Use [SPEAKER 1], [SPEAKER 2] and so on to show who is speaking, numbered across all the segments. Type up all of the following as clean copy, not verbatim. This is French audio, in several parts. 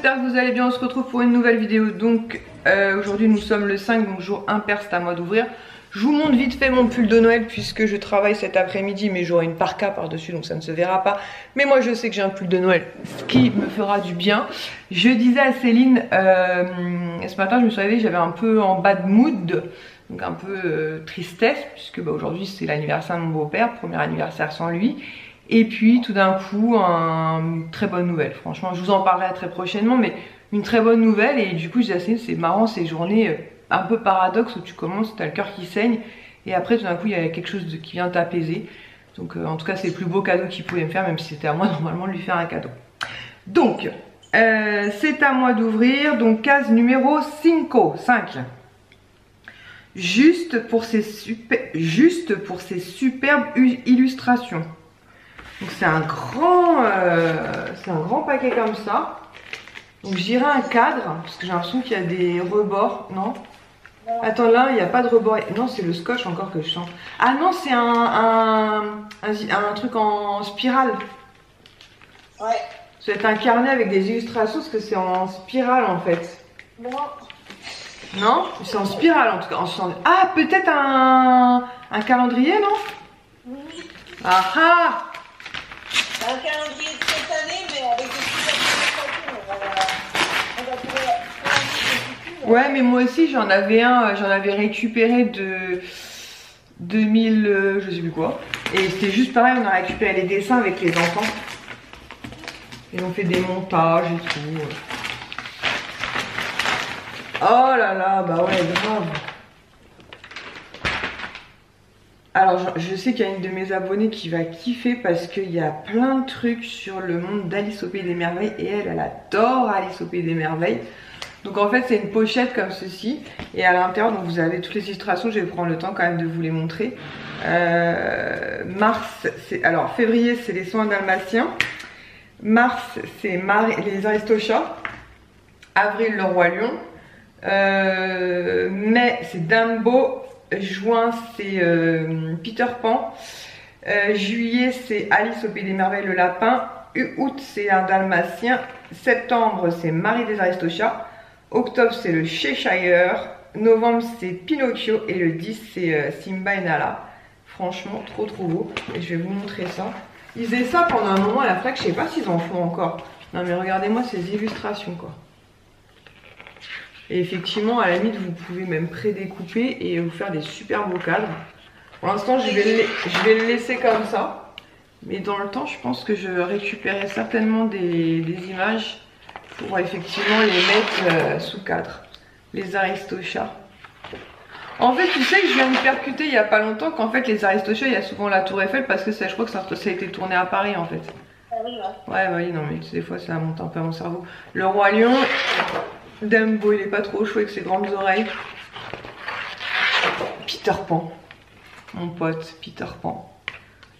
[SPEAKER 1] j'espère que vous allez bien, on se retrouve pour une nouvelle vidéo. Donc aujourd'hui nous sommes le 5, donc jour impair, c'est à moi d'ouvrir. Je vous montre vite fait mon pull de Noël puisque je travaille cet après-midi, mais j'aurai une parka par-dessus donc ça ne se verra pas. Mais moi je sais que j'ai un pull de Noël, ce qui me fera du bien. Je disais à Céline, ce matin je me suis réveillée, j'avais un peu en bad mood, donc un peu tristesse, puisque aujourd'hui c'est l'anniversaire de mon beau-père, premier anniversaire sans lui. Et puis tout d'un coup, une très bonne nouvelle. Franchement, je vous en parlerai très prochainement, mais une très bonne nouvelle. Et du coup, je disais à Céline, c'est marrant ces journées un peu paradoxe où tu commences, tu as le cœur qui saigne. Et après, tout d'un coup, il y a quelque chose qui vient t'apaiser. Donc en tout cas, c'est le plus beau cadeau qu'il pouvait me faire, même si c'était à moi normalement de lui faire un cadeau. Donc, c'est à moi d'ouvrir. Donc, case numéro 5. Juste pour ces superbes illustrations. Donc c'est un grand paquet comme ça. Donc je dirais un cadre, parce que j'ai l'impression qu'il y a des rebords, non? Attends, là il n'y a pas de rebord. Non, c'est le scotch encore que je sens. Ah non, c'est un truc en spirale.
[SPEAKER 2] Ouais.
[SPEAKER 1] C'est un carnet avec des illustrations, parce que c'est en spirale en fait.
[SPEAKER 2] Non.
[SPEAKER 1] Non? C'est en spirale en tout cas. Ah, peut-être un calendrier, non?
[SPEAKER 2] Oui.
[SPEAKER 1] Ah ah!
[SPEAKER 2] Un calendrier de cette année, mais avec des petites illustrations. On va pouvoir.
[SPEAKER 1] Ouais, mais moi aussi j'en avais un, j'en avais récupéré de 2000, je sais plus quoi. Et c'était juste pareil, on a récupéré les dessins avec les enfants. Ils ont fait des montages et tout. Oh là là, bah ouais, grave. Alors je sais qu'il y a une de mes abonnées qui va kiffer parce qu'il y a plein de trucs sur le monde d'Alice au Pays des Merveilles et elle adore Alice au Pays des Merveilles. Donc en fait c'est une pochette comme ceci et à l'intérieur donc vous avez toutes les illustrations, je vais prendre le temps quand même de vous les montrer. Alors février c'est les soins dalmatiens, mars c'est les Aristochats, avril le Roi Lion, mai c'est Dumbo, juin c'est Peter Pan, juillet c'est Alice au Pays des Merveilles le lapin, août c'est un dalmatien, septembre c'est Marie des Aristochats, octobre c'est le Cheshire, novembre c'est Pinocchio et le 10 c'est Simba et Nala. Franchement trop beau et je vais vous montrer ça. Ils faisaient ça pendant un moment à la Fnac, je sais pas s'ils en font encore. Non mais regardez-moi ces illustrations quoi. Et effectivement, à la limite, vous pouvez même pré-découper et vous faire des super beaux cadres. Pour l'instant, je vais le laisser comme ça. Mais dans le temps, je pense que je récupérerai certainement des images pour effectivement les mettre sous cadre. Les Aristochats. En fait, tu sais que je viens de percuter il n'y a pas longtemps qu'en fait, les Aristochats, il y a souvent la Tour Eiffel parce que je crois que ça a été tourné à Paris en fait.
[SPEAKER 2] Ah oui,
[SPEAKER 1] ouais. Ouais, non, mais des fois, ça monte un peu à mon cerveau. Le Roi Lion. Dumbo, il est pas trop chaud avec ses grandes oreilles. Peter Pan. Mon pote, Peter Pan.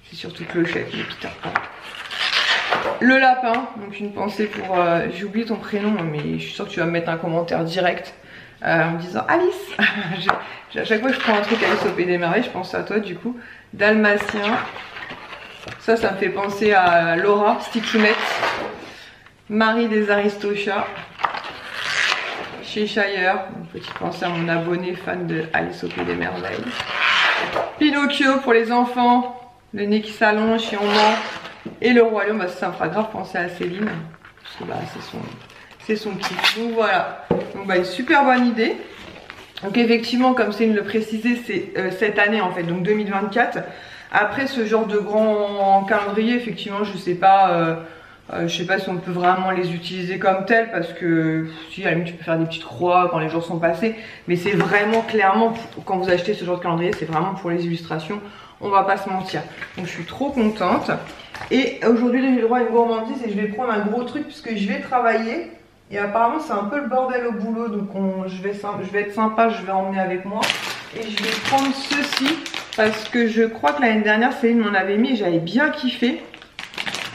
[SPEAKER 1] C'est surtout Clochette, mais Peter Pan. Le lapin, donc une pensée pour... j'ai oublié ton prénom, mais je suis sûre que tu vas me mettre un commentaire direct en me disant Alice. À chaque fois que je prends un truc Alice au Pays des Merveilles, je pense à toi du coup. Dalmatien. Ça me fait penser à Laura, Stitchounette. Marie des Aristochats. Cheshire, une petite pensée à mon abonné fan de Alice au Pays des Merveilles. Pinocchio pour les enfants, le nez qui s'allonge si on ment. Et le Roi Lion, bah, ça me fera grave penser à Céline, parce que bah, c'est son kiff. Donc voilà, donc, bah, une super bonne idée. Donc effectivement, comme Céline le précisait, c'est cette année en fait, donc 2024. Après ce genre de grand calendrier, effectivement, je sais pas si on peut vraiment les utiliser comme tels parce que si à la limite tu peux faire des petites croix quand les jours sont passés, mais c'est vraiment clairement quand vous achetez ce genre de calendrier, c'est vraiment pour les illustrations, on va pas se mentir. Donc je suis trop contente et aujourd'hui j'ai le droit à une gourmandise et je vais prendre un gros truc puisque je vais travailler et apparemment c'est un peu le bordel au boulot, donc je vais être sympa, je vais emmener avec moi et je vais prendre ceci parce que je crois que l'année dernière Céline m'en avait mis et j'avais bien kiffé.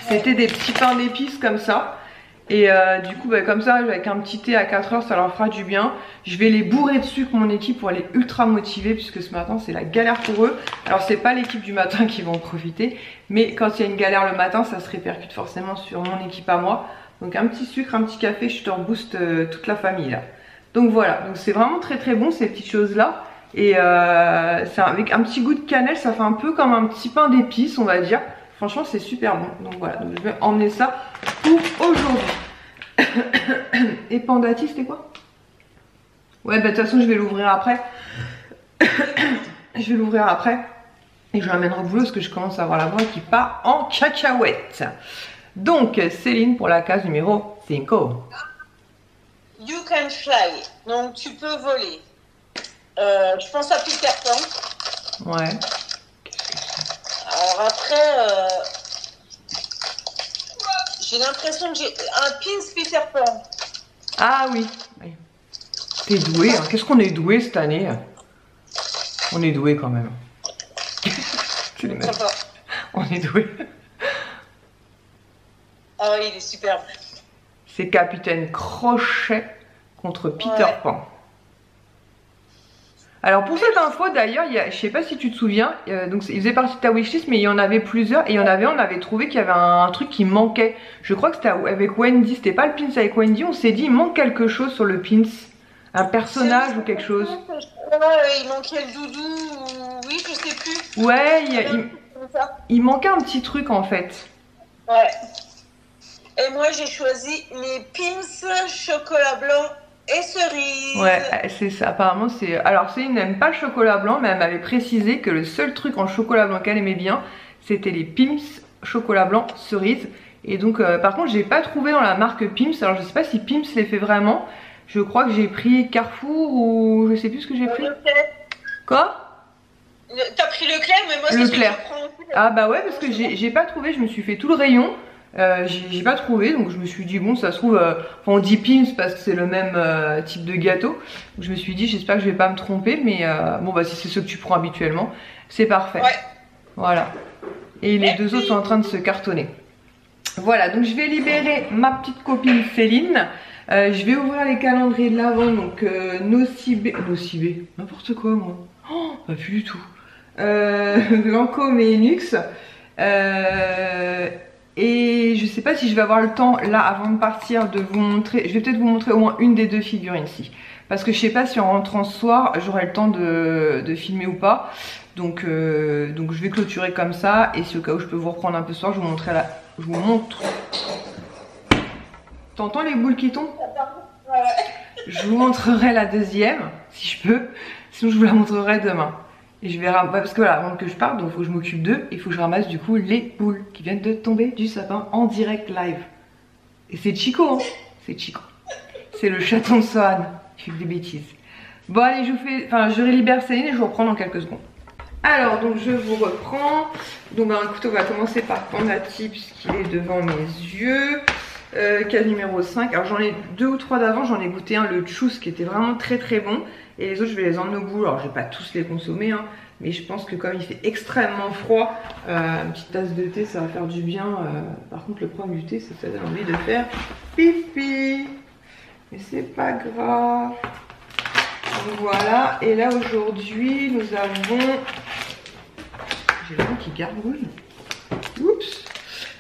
[SPEAKER 1] C'était des petits pains d'épices comme ça. Et du coup, bah, comme ça, avec un petit thé à 4 heures, ça leur fera du bien. Je vais les bourrer de sucre, mon équipe, pour aller ultra motivée, puisque ce matin, c'est la galère pour eux. Alors, c'est pas l'équipe du matin qui va en profiter. Mais quand il y a une galère le matin, ça se répercute forcément sur mon équipe à moi. Donc un petit sucre, un petit café, je te rebooste toute la famille là. Donc voilà, donc c'est vraiment très très bon ces petites choses là. Et avec un petit goût de cannelle, ça fait un peu comme un petit pain d'épices, on va dire. Franchement, c'est super bon. Donc voilà, donc je vais emmener ça pour aujourd'hui. Et Pandati, c'était quoi? Ouais, bah de toute façon, je vais l'ouvrir après. Je vais l'ouvrir après. Et je l'amènerai au boulot parce que je commence à avoir la voix qui part en cacahuète. Donc, Céline pour la case numéro 5.
[SPEAKER 2] You can fly. Donc, tu peux voler. Je pense à Peter Pan.
[SPEAKER 1] Ouais.
[SPEAKER 2] Alors après, j'ai l'impression que j'ai un pins Peter Pan.
[SPEAKER 1] Ah oui. Oui. T'es doué, hein. Qu'est-ce qu'on est doué cette année? On est doué quand même. Tu les mets. On est doué.
[SPEAKER 2] Ah oui, il est superbe.
[SPEAKER 1] C'est Capitaine Crochet contre Peter Pan. Alors pour cette info d'ailleurs, je sais pas si tu te souviens, donc il faisait partie de ta wishlist, mais il y en avait plusieurs et il y en avait, on avait trouvé qu'il y avait un truc qui manquait. Je crois que c'était avec Wendy, c'était pas le pins avec Wendy, on s'est dit il manque quelque chose sur le pins, un personnage ou quelque chose.
[SPEAKER 2] Il manquait le doudou, oui je sais plus.
[SPEAKER 1] Ouais, il manquait un petit truc en fait.
[SPEAKER 2] Ouais. Et moi j'ai choisi les pins chocolat blanc et cerise.
[SPEAKER 1] Ouais, c'est ça. Apparemment, c'est. Alors, Céline n'aime pas le chocolat blanc, mais elle m'avait précisé que le seul truc en chocolat blanc qu'elle aimait bien, c'était les Pim's chocolat blanc cerise. Et donc, par contre, j'ai pas trouvé dans la marque Pim's. Alors, je sais pas si Pim's les fait vraiment. Je crois que j'ai pris Carrefour ou je sais plus ce que j'ai pris. Quoi?
[SPEAKER 2] T'as pris Leclerc, mais moi c'est
[SPEAKER 1] Leclerc.
[SPEAKER 2] ce que je prends aussi.
[SPEAKER 1] Ah bah ouais, parce que j'ai pas trouvé. Je me suis fait tout le rayon. J'ai pas trouvé, donc je me suis dit bon ça se trouve enfin, on dit Pim's parce que c'est le même type de gâteau, donc je me suis dit j'espère que je vais pas me tromper, mais bon bah si c'est ce que tu prends habituellement c'est parfait.
[SPEAKER 2] Ouais.
[SPEAKER 1] Voilà, et les deux autres sont en train de se cartonner. Voilà, donc je vais libérer ma petite copine Céline. Je vais ouvrir les calendriers de l'avant, donc Nocibé, n'importe quoi moi, oh, pas plus du tout, Lancôme et Nux. Et je sais pas si je vais avoir le temps là avant de partir de vous montrer. Je vais peut-être vous montrer au moins une des deux figurines ici. Parce que je sais pas si en rentrant ce soir j'aurai le temps de filmer ou pas. Donc je vais clôturer comme ça. Et si au cas où je peux vous reprendre un peu ce soir, je vous montrerai là. Je vous montre. T'entends les boules qui tombent?
[SPEAKER 2] Ouais.
[SPEAKER 1] Je vous montrerai la deuxième si je peux. Sinon je vous la montrerai demain. Et je vais parce que voilà, avant que je parte, donc il faut que je m'occupe d'eux. Il faut que je ramasse du coup les boules qui viennent de tomber du sapin en direct live. Et c'est Chico, hein. C'est Chico. C'est le chaton de Sohan. Je fais des bêtises. Bon allez, je libère Céline et je vous reprends dans quelques secondes. Alors donc je vous reprends. Donc bah écoutez, on va commencer par Pandati puisqu'il est devant mes yeux. Case numéro 5. Alors j'en ai 2 ou 3 d'avant, j'en ai goûté un, le Tchous qui était vraiment très très bon. Et les autres je vais les emmener au bout. Alors je vais pas tous les consommer hein, mais je pense que comme il fait extrêmement froid, une petite tasse de thé ça va faire du bien. Par contre le problème du thé c'est que ça donne envie de faire pipi. Mais c'est pas grave. Donc voilà, et là aujourd'hui nous avons... J'ai le qui gargouille. Oups.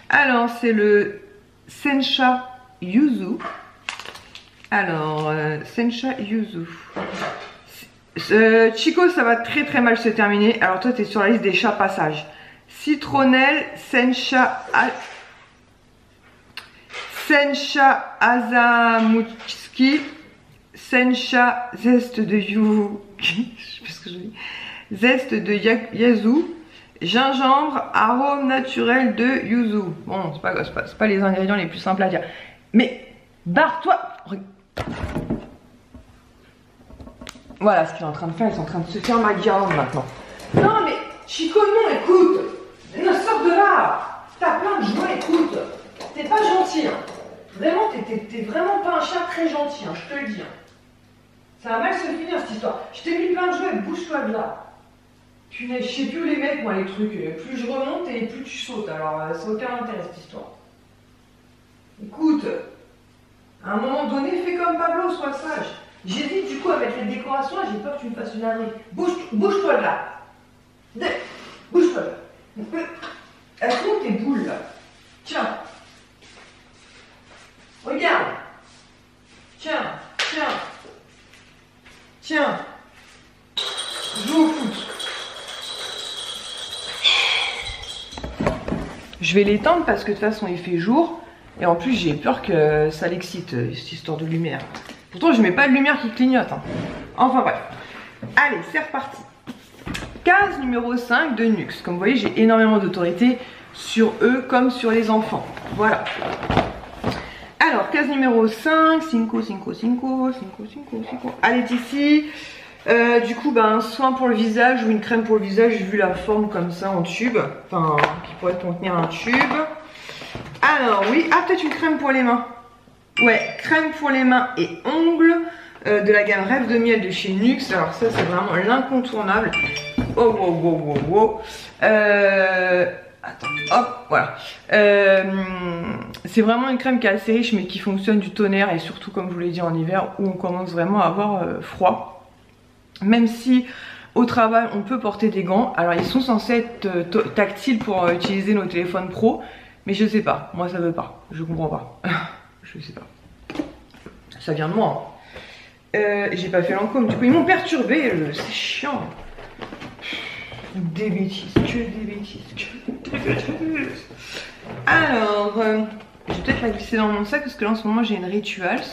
[SPEAKER 1] Alors c'est le Sencha Yuzu. Alors, Sencha Yuzu. Chico, ça va très très mal se terminer. Alors toi, tu es sur la liste des chats passage. Citronnelle, Sencha Azamutski, Sencha zeste de Yuzu. Je sais pas ce que je dis. Zeste de Yazoo. Gingembre, arôme naturel de yuzu. Bon, c'est pas les ingrédients les plus simples à dire. Mais, barre-toi. Voilà ce qu'il est en train de faire. Ils sont en train de se faire ma guirlande maintenant. Non, mais, Chico, non, écoute. Non, sors de là. T'as plein de jouets, écoute. T'es pas gentil. Hein. Vraiment, t'es vraiment pas un chat très gentil, hein, je te le dis. Hein. Ça va mal se finir cette histoire. Je t'ai mis plein de jouets, bouge-toi de là. Punaise, je sais plus où les mettre moi les trucs, plus je remonte et plus tu sautes, alors ça n'a aucun intérêt cette histoire. Écoute, à un moment donné, fais comme Pablo, sois sage. J'hésite du coup à mettre les décorations et j'ai peur que tu me fasses une ânerie. Bouge-toi de là. Bouge-toi de là. Elles sont tes boules là. Tiens. Regarde. Tiens, tiens. Tiens. Joue au foot. Je vais l'éteindre parce que de toute façon il fait jour. Et en plus j'ai peur que ça l'excite, cette histoire de lumière. Pourtant je mets pas de lumière qui clignote. Hein. Enfin bref. Allez, c'est reparti. Case numéro 5 de Nux. Comme vous voyez, j'ai énormément d'autorité sur eux comme sur les enfants. Voilà. Alors, case numéro 5. 5. Elle est ici. Du coup, un soin pour le visage ou une crème pour le visage, vu la forme comme ça en tube. Enfin, qui pourrait contenir un tube. Alors, oui. Ah, peut-être une crème pour les mains. Ouais, crème pour les mains et ongles. De la gamme Rêve de Miel de chez Nux. Alors ça c'est vraiment l'incontournable. Oh wow wow wow wow. Attends, hop, voilà. C'est vraiment une crème qui est assez riche mais qui fonctionne du tonnerre. Et surtout comme je vous l'ai dit en hiver où on commence vraiment à avoir froid. Même si au travail on peut porter des gants. Alors ils sont censés être tactiles pour utiliser nos téléphones pro. Mais je sais pas, moi ça veut pas. Je comprends pas. Je sais pas. Ça vient de moi hein. J'ai pas fait l'encôme, du coup ils m'ont perturbé, c'est chiant. Des bêtises, que des bêtises, que des bêtises. Alors, je vais peut-être la glisser dans mon sac parce que là en ce moment j'ai une Rituals.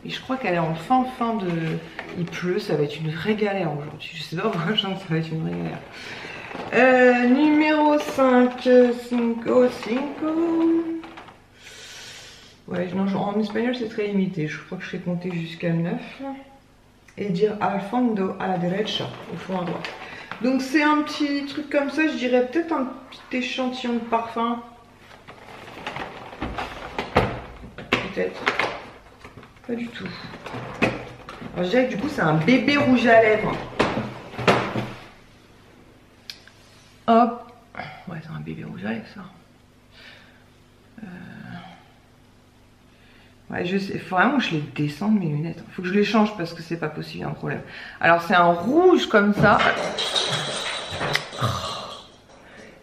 [SPEAKER 1] Et je crois qu'elle est en fin de... Il pleut, ça va être une vraie galère aujourd'hui. Je sais pas pourquoi je sens que ça va être une vraie galère. Numéro 5, 5. Ouais, non, en espagnol c'est très limité. Je crois que je serai compter jusqu'à 9. Et dire al fondo, à la derecha, au fond à droite. Donc c'est un petit truc comme ça, je dirais peut-être un petit échantillon de parfum. Peut-être. Pas du tout. Alors je dirais que du coup c'est un bébé rouge à lèvres. Hop. Ouais, c'est un bébé rouge à lèvres ça. Ouais, je sais, faut vraiment que je les descende mes lunettes. Faut que je les change parce que c'est pas possible, il y a un problème. Alors c'est un rouge comme ça.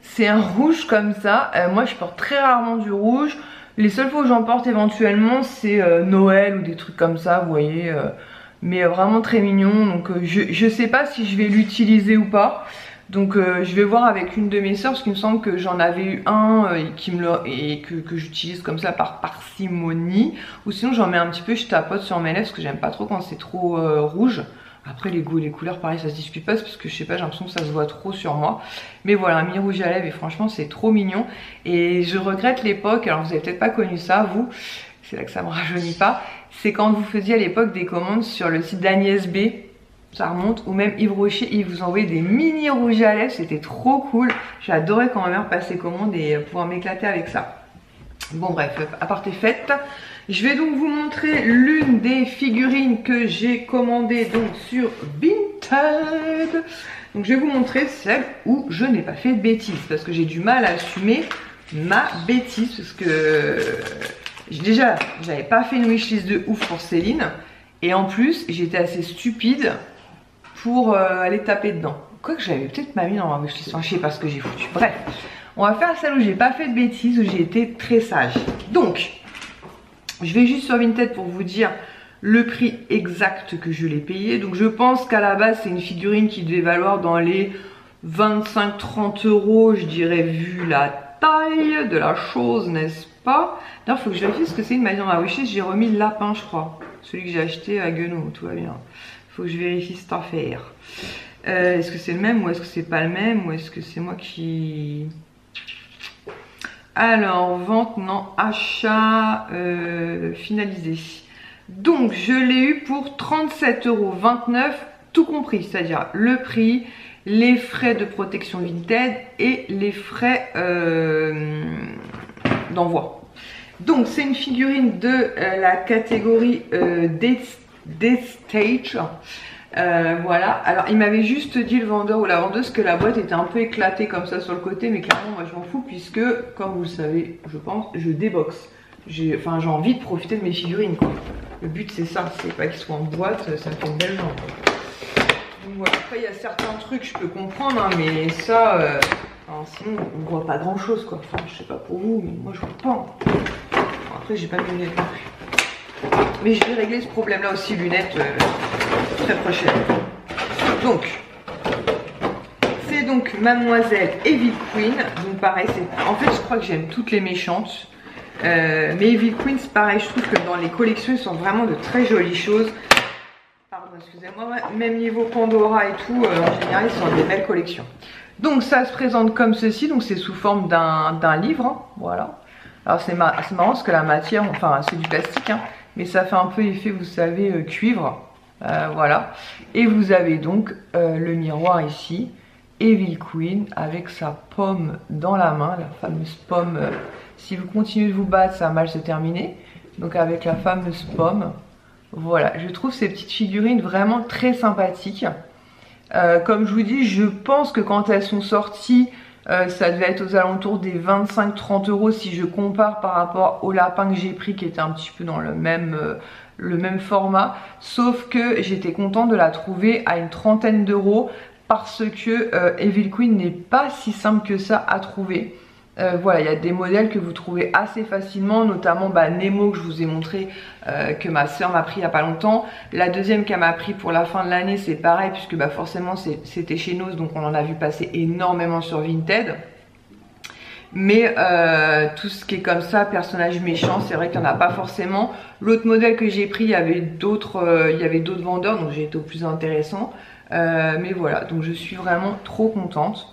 [SPEAKER 1] C'est un rouge comme ça. Moi je porte très rarement du rouge. Les seules fois où j'en porte éventuellement c'est Noël ou des trucs comme ça, vous voyez. Mais vraiment très mignon. Donc je sais pas si je vais l'utiliser ou pas. Donc je vais voir avec une de mes soeurs parce qu'il me semble que j'en avais eu un et que j'utilise comme ça par parcimonie. Ou sinon j'en mets un petit peu, je tapote sur mes lèvres parce que j'aime pas trop quand c'est trop rouge. Après les goûts et les couleurs pareil ça se discute pas parce que je sais pas, j'ai l'impression que ça se voit trop sur moi. Mais voilà, un mini rouge à lèvres et franchement c'est trop mignon. Et je regrette l'époque, alors vous avez peut-être pas connu ça vous, c'est là que ça me rajeunit pas. C'est quand vous faisiez à l'époque des commandes sur le site d'Agnès B. Ça remonte, ou même Yves Rocher, il vous envoyait des mini rouges à lèvres, c'était trop cool. J'adorais quand ma mère passait commande et pouvoir m'éclater avec ça. Bon bref, aparté faite. Je vais donc vous montrer l'une des figurines que j'ai commandées donc sur Vinted. Donc je vais vous montrer celle où je n'ai pas fait de bêtises parce que j'ai du mal à assumer ma bêtise parce que déjà j'avais pas fait une wishlist de ouf pour Céline et en plus j'étais assez stupide pour aller taper dedans. Quoique j'avais peut-être pas mis dans ma wishlist, enfin, je sais pas ce que j'ai foutu. Bref, on va faire celle où j'ai pas fait de bêtises, où j'ai été très sage. Donc, je vais juste sur Vinted pour vous dire le prix exact que je l'ai payé. Donc je pense qu'à la base c'est une figurine qui devait valoir dans les 25-30 €, je dirais, vu la taille de la chose, n'est-ce pas? D'ailleurs il faut que je vérifie ce que c'est une maison dans ma wishlist. J'ai remis le lapin je crois, celui que j'ai acheté à Guenaud, tout va bien. Faut que je vérifie cette affaire. Est-ce que c'est le même ou est-ce que c'est pas le même ou est-ce que c'est moi qui... Alors, vente, non, achat finalisé. Donc, je l'ai eu pour 37,29 € tout compris, c'est-à-dire le prix, les frais de protection Vinted et les frais d'envoi. Donc, c'est une figurine de la catégorie Stage. Voilà, alors il m'avait juste dit le vendeur ou la vendeuse que la boîte était un peu éclatée comme ça sur le côté, mais clairement moi je m'en fous puisque comme vous le savez je pense, je déboxe. J'ai envie de profiter de mes figurines quoi. Le but c'est ça, c'est pas qu'ils soient en boîte, ça me fait une belle jambe. Donc voilà, après il y a certains trucs je peux comprendre hein, mais ça sinon on voit pas grand chose quoi. Enfin je sais pas pour vous mais moi je vois pas. Bon, après j'ai pas mis les lunettes non plus. Mais je vais régler ce problème là aussi, lunettes très prochainement. Donc c'est donc Mademoiselle Evil Queen. Donc pareil, en fait je crois que j'aime toutes les méchantes. Mais Evil Queen c'est pareil, je trouve que dans les collections ils sont vraiment de très jolies choses. Pardon, excusez-moi, même niveau Pandora et tout, en général ils sont des belles collections. Donc ça se présente comme ceci, donc c'est sous forme d'un livre, hein, voilà. Alors c'est marrant parce que la matière, enfin c'est du plastique, hein, mais ça fait un peu effet, vous savez, cuivre, voilà. Et vous avez donc le miroir ici, Evil Queen avec sa pomme dans la main, la fameuse pomme, si vous continuez de vous battre ça va mal se terminer, donc avec la fameuse pomme, voilà. Je trouve ces petites figurines vraiment très sympathiques. Comme je vous dis, je pense que quand elles sont sorties, ça devait être aux alentours des 25-30 € si je compare par rapport au lapin que j'ai pris qui était un petit peu dans le même format. Sauf que j'étais contente de la trouver à une trentaine d'euros parce que Evil Queen n'est pas si simple que ça à trouver. Voilà, il y a des modèles que vous trouvez assez facilement, notamment Nemo que je vous ai montré, que ma soeur m'a pris il n'y a pas longtemps. La deuxième qu'elle m'a pris pour la fin de l'année, c'est pareil, puisque forcément c'était chez nous, donc on en a vu passer énormément sur Vinted. Mais tout ce qui est comme ça, personnage méchant, c'est vrai qu'il n'y en a pas forcément. L'autre modèle que j'ai pris, il y avait d'autres vendeurs, donc j'ai été au plus intéressant. Mais voilà, donc je suis vraiment trop contente.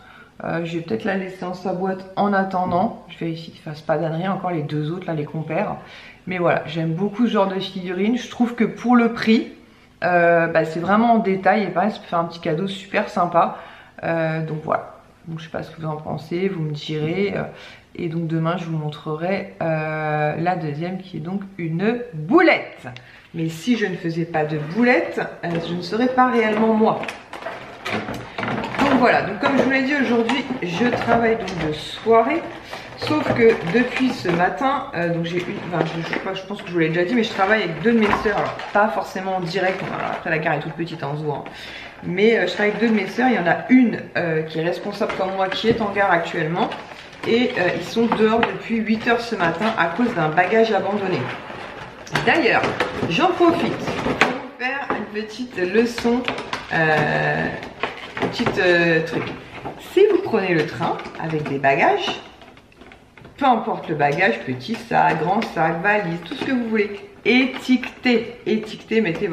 [SPEAKER 1] Je vais peut-être la laisser dans sa boîte en attendant. Je vérifie qu'il ne fasse pas d'ânerie, encore les deux autres là, les compères. Mais voilà, j'aime beaucoup ce genre de figurine. Je trouve que pour le prix, c'est vraiment en détail. Et pareil, ça peut faire un petit cadeau super sympa. Donc voilà. Donc, je sais pas ce que vous en pensez, vous me direz. Et donc demain, je vous montrerai la deuxième qui est donc une boulette. Mais si je ne faisais pas de boulette, je ne serais pas réellement moi. Donc voilà, donc comme je vous l'ai dit aujourd'hui, je travaille donc de soirée. Sauf que depuis ce matin, donc j'ai eu, enfin je pense que je vous l'ai déjà dit, mais je travaille avec deux de mes sœurs. Alors pas forcément en direct, après la gare est toute petite en soi. Mais je travaille avec deux de mes sœurs, il y en a une qui est responsable comme moi, qui est en gare actuellement. Et ils sont dehors depuis 8 h ce matin à cause d'un bagage abandonné. D'ailleurs, j'en profite pour vous faire une petite leçon, truc. Si vous prenez le train avec des bagages, peu importe le bagage, petit sac, grand sac, valise, tout ce que vous voulez, étiquetez, mettez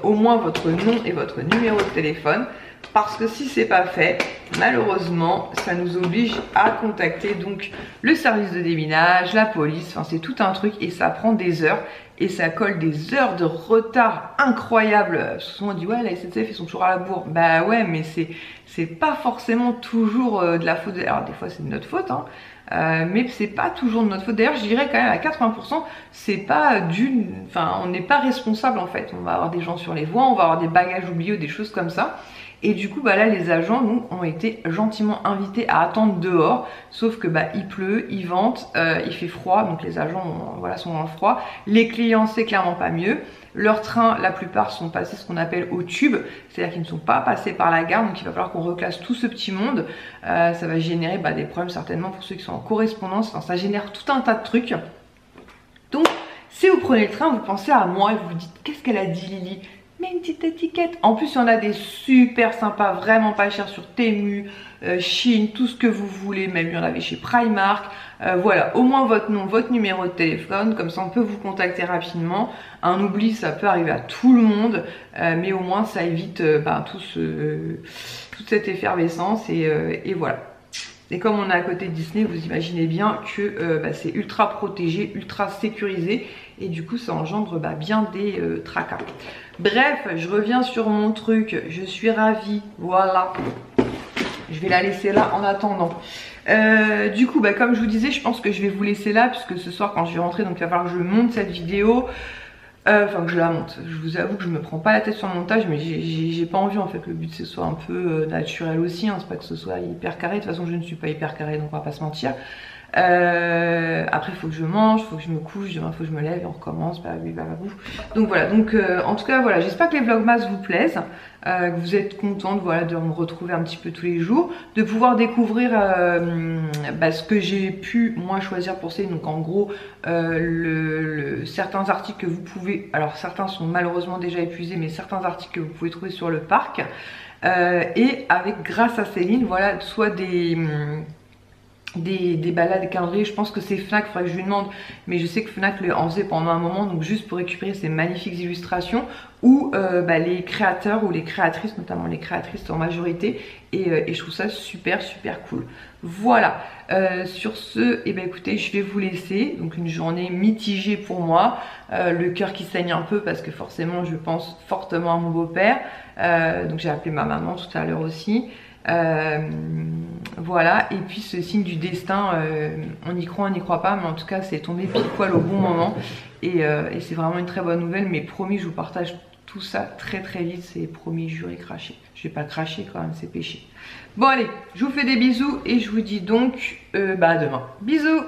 [SPEAKER 1] au moins votre nom et votre numéro de téléphone, parce que si c'est pas fait, malheureusement, ça nous oblige à contacter donc le service de déminage, la police, enfin c'est tout un truc et ça prend des heures et ça colle des heures de retard incroyables. Souvent on dit ouais la SNCF ils sont toujours à la bourre, bah ouais mais c'est pas forcément toujours de la faute, alors des fois c'est de notre faute hein. Mais c'est pas toujours de notre faute. D'ailleurs je dirais quand même à 80% c'est pas on n'est pas responsable en fait. On va avoir des gens sur les voies, on va avoir des bagages oubliés ou des choses comme ça. Et du coup là les agents nous ont été gentiment invités à attendre dehors. Sauf que il pleut, il vente, il fait froid, donc les agents sont dans le froid. Les clients c'est clairement pas mieux. Leurs trains, la plupart sont passés ce qu'on appelle au tube, c'est-à-dire qu'ils ne sont pas passés par la gare, donc il va falloir qu'on reclasse tout ce petit monde. Ça va générer des problèmes certainement pour ceux qui sont en correspondance, enfin, ça génère tout un tas de trucs. Donc si vous prenez le train, vous pensez à moi et vous vous dites qu'est-ce qu'elle a dit Lily? Mais une petite étiquette. En plus, il y en a des super sympas, vraiment pas chers sur Temu, Shein, tout ce que vous voulez. Même il y en avait chez Primark. Voilà, au moins votre nom, votre numéro de téléphone. Comme ça, on peut vous contacter rapidement. Un oubli, ça peut arriver à tout le monde. Mais au moins, ça évite toute cette effervescence. Et voilà. Et comme on est à côté de Disney, vous imaginez bien que c'est ultra protégé, ultra sécurisé. Et du coup, ça engendre bien des tracas. Bref, je reviens sur mon truc. Je suis ravie. Voilà. Je vais la laisser là en attendant. Du coup, comme je vous disais, je pense que je vais vous laisser là. Puisque ce soir, quand je vais rentrer, donc il va falloir que je monte cette vidéo. Enfin que je la monte. Je vous avoue que je me prends pas la tête sur le montage, mais j'ai pas envie en fait. Le but c'est que ce soit un peu naturel aussi, hein. C'est pas que ce soit hyper carré. De toute façon je ne suis pas hyper carré, donc on va pas se mentir. Après il faut que je mange, il faut que je me couche, demain il faut que je me lève et on recommence, donc voilà, donc en tout cas voilà, j'espère que les vlogmas vous plaisent, que vous êtes contente voilà, de me retrouver un petit peu tous les jours, de pouvoir découvrir ce que j'ai pu moi choisir pour ça. Donc en gros certains articles que vous pouvez, alors certains sont malheureusement déjà épuisés, mais certains articles que vous pouvez trouver sur le parc, et avec grâce à Céline voilà, soit des balades calendrier. Je pense que c'est Fnac, il faudrait que je lui demande, mais je sais que Fnac en faisait pendant un moment, donc juste pour récupérer ces magnifiques illustrations où les créateurs ou les créatrices, notamment les créatrices en majorité, et je trouve ça super cool. Voilà, sur ce, et écoutez, je vais vous laisser, donc une journée mitigée pour moi, le cœur qui saigne un peu parce que forcément je pense fortement à mon beau-père, donc j'ai appelé ma maman tout à l'heure aussi. Voilà, et puis ce signe du destin, on y croit, on n'y croit pas, mais en tout cas c'est tombé pile poil au bon moment, et c'est vraiment une très bonne nouvelle. Mais promis, je vous partage tout ça très vite, c'est promis, juré, craché. Je vais pas cracher quand même, c'est péché. Bon allez, je vous fais des bisous et je vous dis donc à demain. Bisous.